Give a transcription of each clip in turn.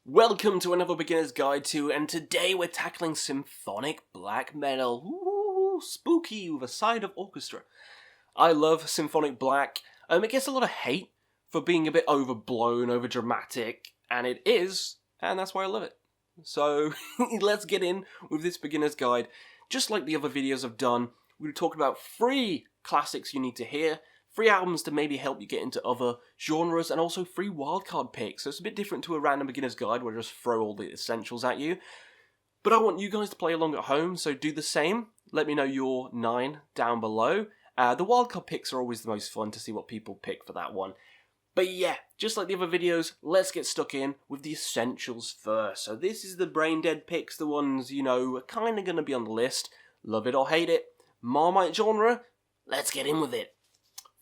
Welcome to another beginner's guide to, and today we're tackling symphonic black metal. Ooh, spooky with a side of orchestra. I love symphonic black. It gets a lot of hate for being a bit overblown, overdramatic, and it is, and that's why I love it. So let's get in with this beginner's guide. Just like the other videos I've done, we're going to talk about 3 classics you need to hear, 3 albums to maybe help you get into other genres, and also 3 wildcard picks. So it's a bit different to a random beginner's guide where I just throw all the essentials at you. But I want you guys to play along at home, so do the same. Let me know your 9 down below. The wildcard picks are always the most fun to see what people pick for that one. But yeah, just like the other videos, let's get stuck in with the essentials first. So this is the brain dead picks, the ones, are kind of going to be on the list. Love it or hate it. Marmite genre, let's get in with it.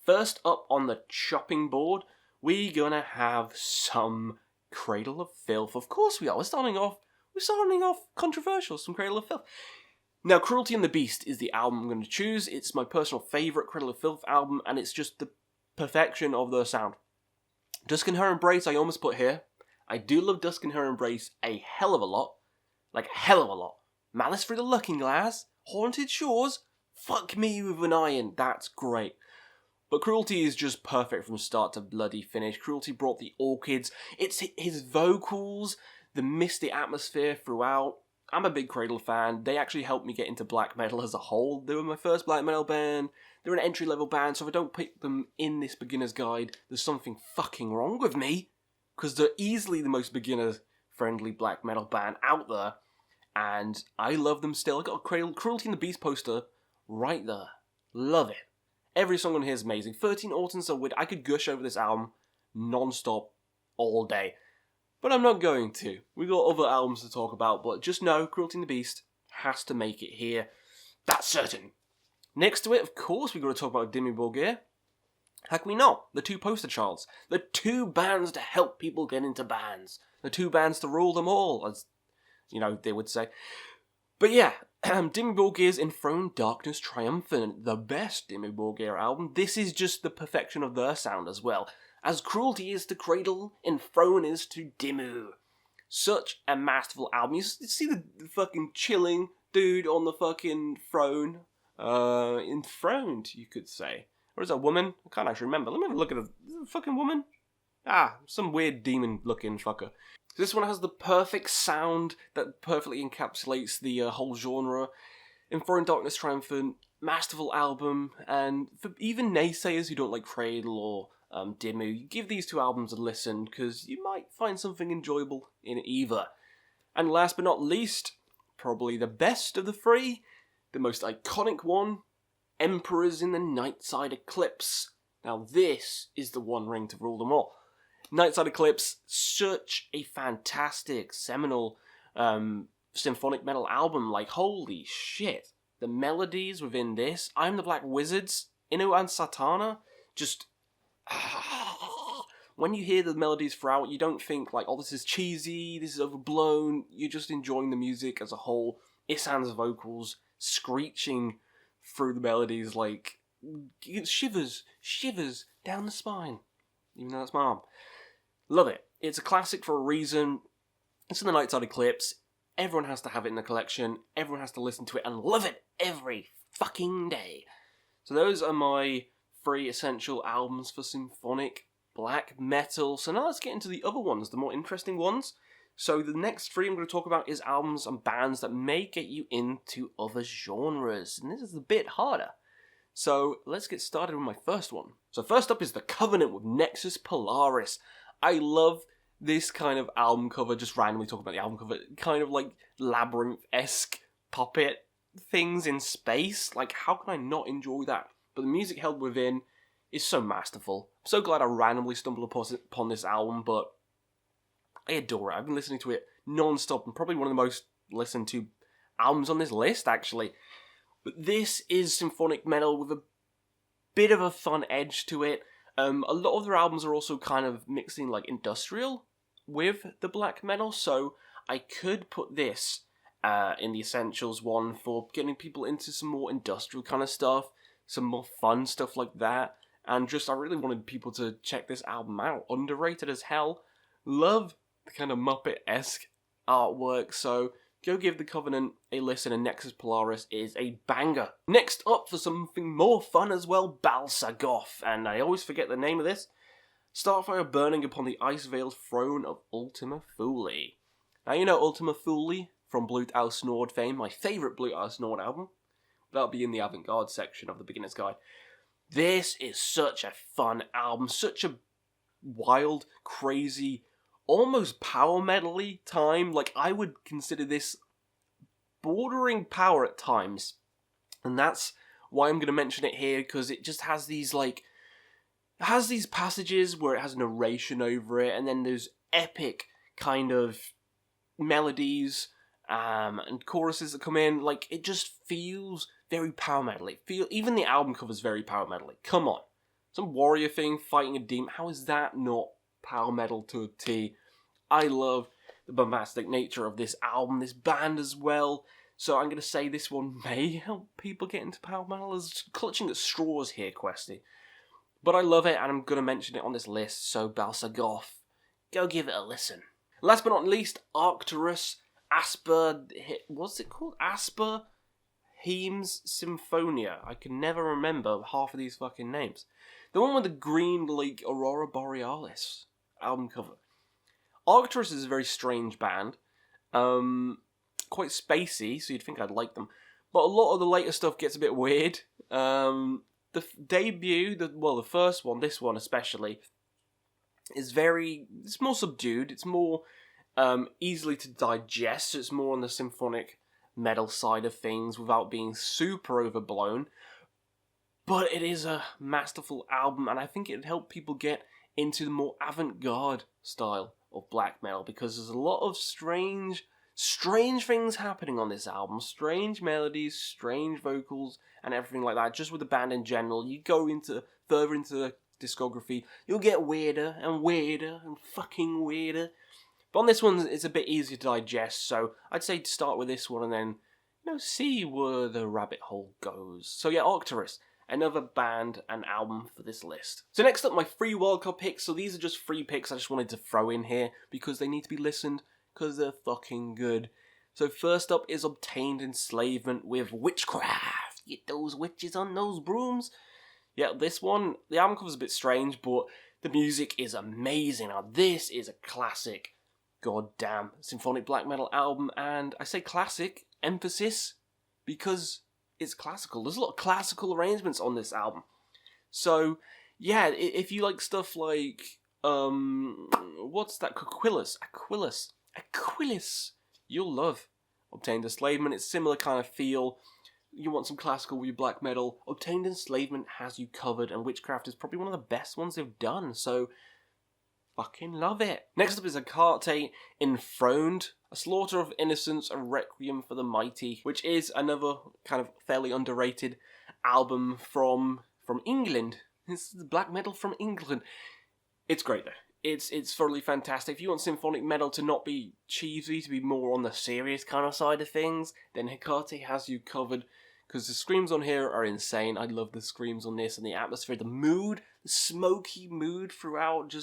First up on the chopping board, we're gonna have some Cradle of Filth. Of course we are. We're starting off controversial, some Cradle of Filth. Now, Cruelty and the Beast is the album I'm going to choose. It's my personal favourite Cradle of Filth album, and it's just the perfection of the sound. Dusk and Her Embrace, I almost put here. I do love Dusk and Her Embrace a hell of a lot. Like, a hell of a lot. Malice Through the Looking Glass, Haunted Shores, Fuck Me With an Iron. That's great. But Cruelty is just perfect from start to bloody finish. Cruelty brought the orchids. It's his vocals, the misty atmosphere throughout. I'm a big Cradle fan. They actually helped me get into black metal as a whole. They were my first black metal band. They're an entry-level band, so if I don't pick them in this beginner's guide, there's something fucking wrong with me. Because they're easily the most beginner-friendly black metal band out there. And I love them still. I got a Cruelty and the Beast poster right there. Love it. Every song on here is amazing. 13 Autumns Are Weird. I could gush over this album non-stop all day. But I'm not going to. We've got other albums to talk about, but just know Cruelty and the Beast has to make it here. That's certain. Next to it, of course, we've got to talk about Dimmu Borgir. How can we not? The 2 poster childs. The 2 bands to help people get into bands. The 2 bands to rule them all, as, they would say. But yeah, Dimmu Borgir's Enthroned Darkness Triumphant, the best Dimmu Borgir album. This is just the perfection of their sound as well. As Cruelty is to Cradle, Enthroned is to Dimmu. Such a masterful album. You see the fucking chilling dude on the fucking throne. Enthroned, you could say. Or is that a woman? I can't actually remember. Let me have a look at the fucking woman. Some weird demon-looking fucker. This one has the perfect sound that perfectly encapsulates the whole genre. Enthroned Darkness Triumphant, masterful album, and for even naysayers who don't like Cradle or Demu, give these 2 albums a listen, because you might find something enjoyable in either. And last but not least, probably the best of the 3, the most iconic one, Emperors in the Nightside Eclipse. Now this is the one ring to rule them all. Nightside Eclipse, such a fantastic, seminal symphonic metal album. Like, holy shit. The melodies within this, I'm the Black Wizards, Inu and Satana, just... when you hear the melodies throughout, you don't think, like, oh, this is cheesy, this is overblown. You're just enjoying the music as a whole. Isan's vocals screeching through the melodies, like, shivers down the spine. Even though that's my arm. Love it. It's a classic for a reason. It's in the Nightside Eclipse. Everyone has to have it in the collection. Everyone has to listen to it and love it every fucking day. So those are my 3 essential albums for symphonic black metal. So now let's get into the other ones, the more interesting ones. So the next 3 I'm going to talk about is albums and bands that may get you into other genres. And this is a bit harder. So let's get started with my first one. So first up is The Kovenent with Nexus Polaris. I love this kind of album cover, just randomly talking about the album cover, kind of like labyrinth-esque puppet things in space. Like, how can I not enjoy that? But the music held within is so masterful. I'm so glad I randomly stumbled upon this album, but I adore it. I've been listening to it non-stop, and probably one of the most listened to albums on this list, actually. But this is symphonic metal with a bit of a fun edge to it. A lot of their albums are also kind of mixing like industrial with the black metal, so I could put this in the essentials one for getting people into some more industrial kind of stuff, some more fun stuff like that, and just I really wanted people to check this album out. Underrated as hell. Love the kind of Muppet-esque artwork, so go give the Kovenent a listen, and Nexus Polaris is a banger. Next up, for something more fun as well, Balsam Goth, and I always forget the name of this. Starfire burning upon the ice-veiled throne of Ultima Thule. Now you know Ultima Thule from Blut aus Nord fame, my favourite Blut aus Nord album. That'll be in the avant-garde section of the beginner's guide. This is such a fun album, such a wild, crazy, almost power metal-y time. Like, I would consider this bordering power at times. And that's why I'm going to mention it here, because it just has these, like, it has these passages where it has narration over it, and then there's epic kind of melodies and choruses that come in. Like, it just feels very power metal-y. Even the album cover's very power metal-y. Come on. Some warrior thing fighting a demon. How is that not power metal to a T? I love the bombastic nature of this album, this band as well. So I'm going to say this one may help people get into power metal. As clutching at straws here, Questy. But I love it, and I'm going to mention it on this list, so Balsam Goth, go give it a listen. Last but not least, Arcturus, what's it called? Asper Hemes Symphonia. I can never remember half of these fucking names. The one with the green, like, Aurora Borealis album cover. Arcturus is a very strange band. Quite spacey, so you'd think I'd like them. But a lot of the later stuff gets a bit weird. The debut, the first one, this one especially, is it's more subdued, it's more easily to digest, so it's more on the symphonic metal side of things without being super overblown. But it is a masterful album, and I think it'd help people get into the more avant-garde style of black metal, because there's a lot of strange things happening on this album. Strange melodies, strange vocals, and everything like that. Just with the band in general, you go further into the discography, you'll get weirder and weirder and fucking weirder. But on this one, it's a bit easier to digest, so I'd say to start with this one and then, see where the rabbit hole goes. So yeah, Arcturus, another band and album for this list. So next up, my 3 wildcard picks. So these are just 3 picks I just wanted to throw in here because they need to be listened, because they're fucking good. So first up is Obtained Enslavement with Witchcraft. Get those witches on those brooms. Yeah, this one, the album cover's a bit strange, but the music is amazing. Now, this is a classic, goddamn, symphonic black metal album, and I say classic, emphasis, because it's classical. There's a lot of classical arrangements on this album. So, yeah, if you like stuff like, what's that, Aquilus, you'll love Obtained Enslavement. It's similar kind of feel. You want some classical with your black metal, Obtained Enslavement has you covered, and Witchcraft is probably one of the best ones they've done, so fucking love it. Next up is Hecate, Enthroned, A Slaughter of Innocence, A Requiem for the Mighty, which is another kind of fairly underrated album from England. This is black metal from England. It's great though. It's thoroughly fantastic. If you want symphonic metal to not be cheesy, to be more on the serious kind of side of things, then Hecate has you covered, because the screams on here are insane. I love the screams on this, and the atmosphere, the mood, the smoky mood throughout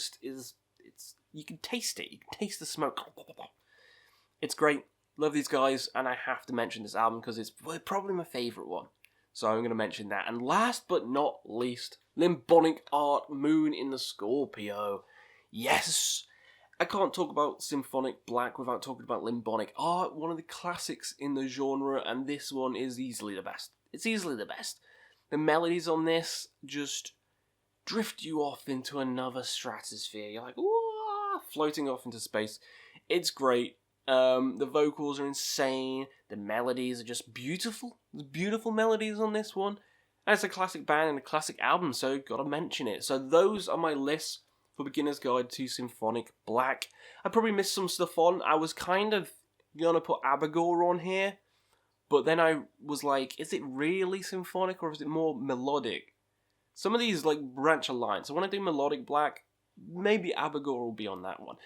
you can taste it. You can taste the smoke. It's great. Love these guys, and I have to mention this album because it's probably my favourite one. So I'm going to mention that. And last but not least, Limbonic Art, Moon in the Scorpio. Yes! I can't talk about symphonic black without talking about Limbonic Art, one of the classics in the genre, and this one is easily the best. It's easily the best. The melodies on this just drift you off into another stratosphere. You're like, ooh, floating off into space. It's great. The vocals are insane. The melodies are just beautiful. There's beautiful melodies on this one. And it's a classic band and a classic album, so gotta mention it. So those are my lists for Beginner's Guide to Symphonic Black. I probably missed some stuff on. I was kind of gonna put Abagor on here, but then I was like, is it really symphonic or is it more melodic? Some of these like branch a line. So when I do Melodic Black, maybe Abagor will be on that one.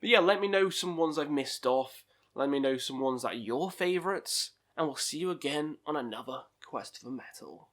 But yeah, let me know some ones I've missed off. Let me know some ones that are your favourites. And we'll see you again on another Quest for Metal.